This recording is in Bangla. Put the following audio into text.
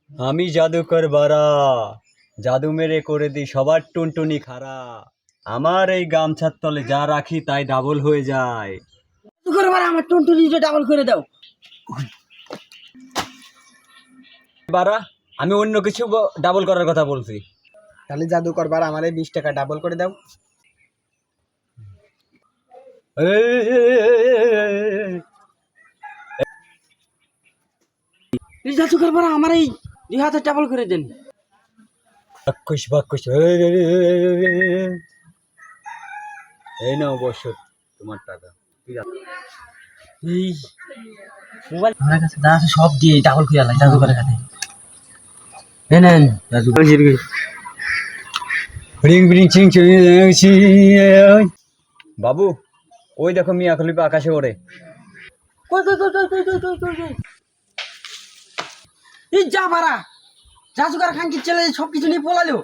আমি জাদুকর বাড়া, জাদু মেরে করে দিই সবার টুনটুনি খাড়া। আমার এই গামছার তলে যা রাখি তাই ডাবল হয়ে যায়। করে বাড়া আমার টুনটুনিটা ডাবল করে দাও। বাড়া, আমি অন্য কিছু ডাবল করার কথা বলছি। তাহলে জাদুকর বার আমার এই 20 টাকা ডাবল করে দাও। জাদুকর বাড়া আমার এই 2000 ডাবল করে দেন। বাক্কুশ বাক্কুশ, এই নাও বস তোমার টাকা। এই মোবাইল আমার কাছে যা আছে সব দিয়ে ডাবল করে আলাই জাদুকরের কাছে। নেন জাদুকর। রিং রিং চিং চিং। বাবু, ওই দেখো মিয়া খলিফা আকাশে ওড়ে। কই কই কই কই কই কই কই কই এই যা বাড়া জাদুকর খানকি ছেলে সব কিছু নিয়ে পলালো।